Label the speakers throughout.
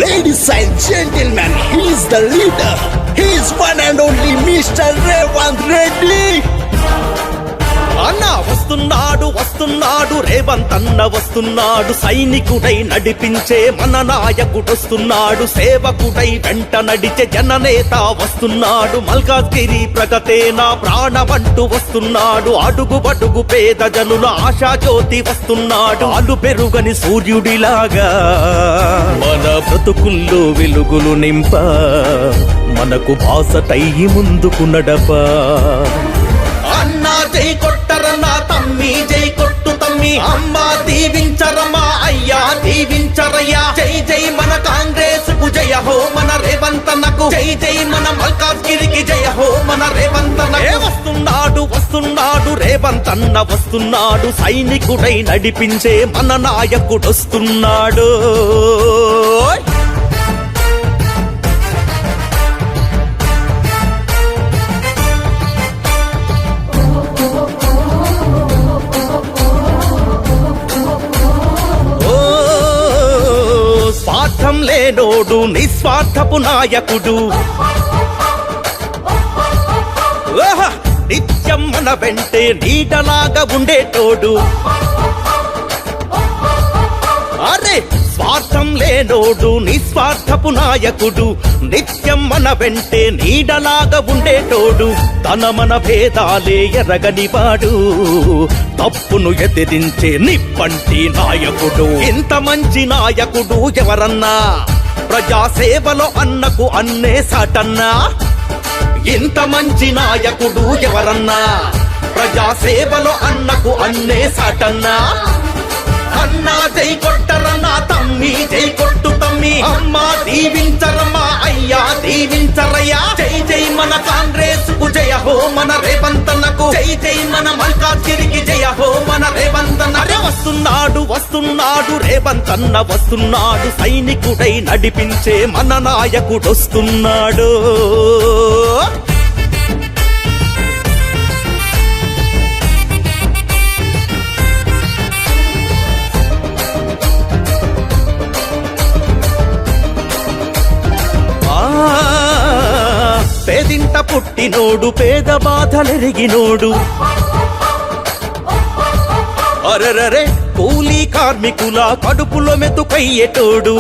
Speaker 1: Ladies and gentlemen, he is the leader. He is one and only Mr. Revanth Reddy.
Speaker 2: అన్న వస్తున్నాడు వస్తున్నాడు రేవంత్ అన్న వస్తున్నాడు, సైనికుడై నడిపించే మన నాయకుడొస్తున్నాడు, సేవకుడై వెంట నడిచే జననేత వస్తున్నాడు, మల్కాజ్గిరి ప్రగతే నా ప్రాణమంటూ వస్తున్నాడు, అడుగు బడుగు పేద జనుల ఆశాజ్యోతి వస్తున్నాడు, అలు పెరుగని సూర్యుడిలాగా మన బ్రతుకుల్లో వెలుగులు నింప, మనకు బాసటై ముందుకు నడపా. అన్నా జై కొట్టరన్నా తమ్మి, జై కొట్టు తమ్మి, అమ్మా దీవించరమ్మా, అయ్యా దీవించరయ్యా, జై జై మన కాంగ్రెస్ కు జయ హో మన రేవంతన్నకు, జై జై మన మల్కాజ్గిరికి జయ హో మన రేవంతన్నకు. వస్తున్నాడు వస్తున్నాడు రేవంత్ అన్న వస్తున్నాడు, సైనికుడై నడిపించే మన నాయకుడొస్తున్నాడు. స్వార్థం లేనోడు నిస్వార్థపు నాయకుడు, నిత్యం మన వెంటే నీడలాగా ఉండేటోడు. అరే స్వార్థం లేనోడు నిస్వార్థపు నాయకుడు, నిత్యం మన వెంటే నీడలాగా ఉండేటోడు, తన మన భేదాలే ఎరగనివాడు, తప్పును ఎదిరించే నిప్పంటి నాయకుడు. ఇంత మంచి నాయకుడు ఎవరన్నా, ప్రజాసేవలో అన్నకు అన్నే సాటన్నా. ఇంత మంచి నాయకుడు ఎవరన్నా, ప్రజాసేవలో అన్నకు అన్నే సాటన్నా. అన్నా జై కొట్టరన్నా తమ్మి, జై కొట్టు తమ్మి, అమ్మా దీవించరమ్మా, అయ్యా దీవించరయ్యా, జై జై మన కాంగ్రెస్ కు జయ హో మన రేవంతన్నకు, జై జై మన మల్కాజ్గిరికి జయ హో మన రేవంతన్న. వస్తున్నాడు వస్తున్నాడు రేవంత్ అన్న వస్తున్నాడు, సైనికుడై నడిపించే మన నాయకుడొస్తున్నాడు. పేదింట పుట్టినోడు పేద బాధలెరిగినోడు, అరెరరే కూలీ కార్మికుల కడుపులో మెతుకయ్యేటోడు.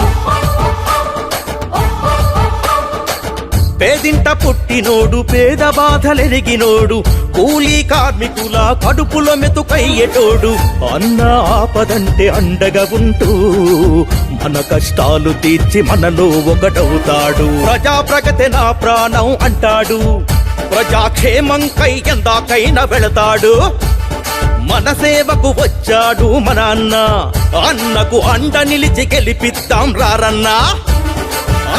Speaker 2: పేదింట పుట్టినోడు పేద బాధలెరిగినోడు, కూలీ కార్మికుల కడుపులో మెతుకయ్యేటోడు, అన్న ఆపదంటే అండగా ఉంటూ మన కష్టాలు తీర్చి మనలో ఒకటవుతాడు. ప్రజా ప్రగతి నా ప్రాణం అంటాడు, ప్రజాక్షేమంకై ఎందాకైనా వెళతాడు, మన సేవకు వచ్చాడు మన అన్న, అన్నకు అండ నిలిచి గెలిపిద్దాం రారన్నా.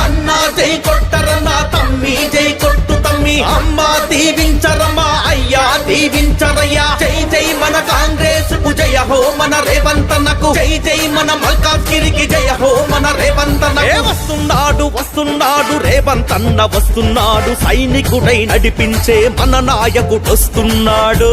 Speaker 2: అన్నా జై కొట్టరన్నా తమ్మి, జై కొట్టు తమ్మి, అమ్మా దీవించరమ్మా, అయ్యా దీవించరయ్యా, జై జై మన కాంగ్రెస్ కు జయ హో మన రేవంతన్నకు, జై జై మన మల్కాజ్గిరికి జయ హో మన రేవంతన్నకు. వస్తున్నాడు వస్తున్నాడు రేవంత్ అన్న వస్తున్నాడు, సైనికుడై నడిపించే మన నాయకుడొస్తున్నాడు.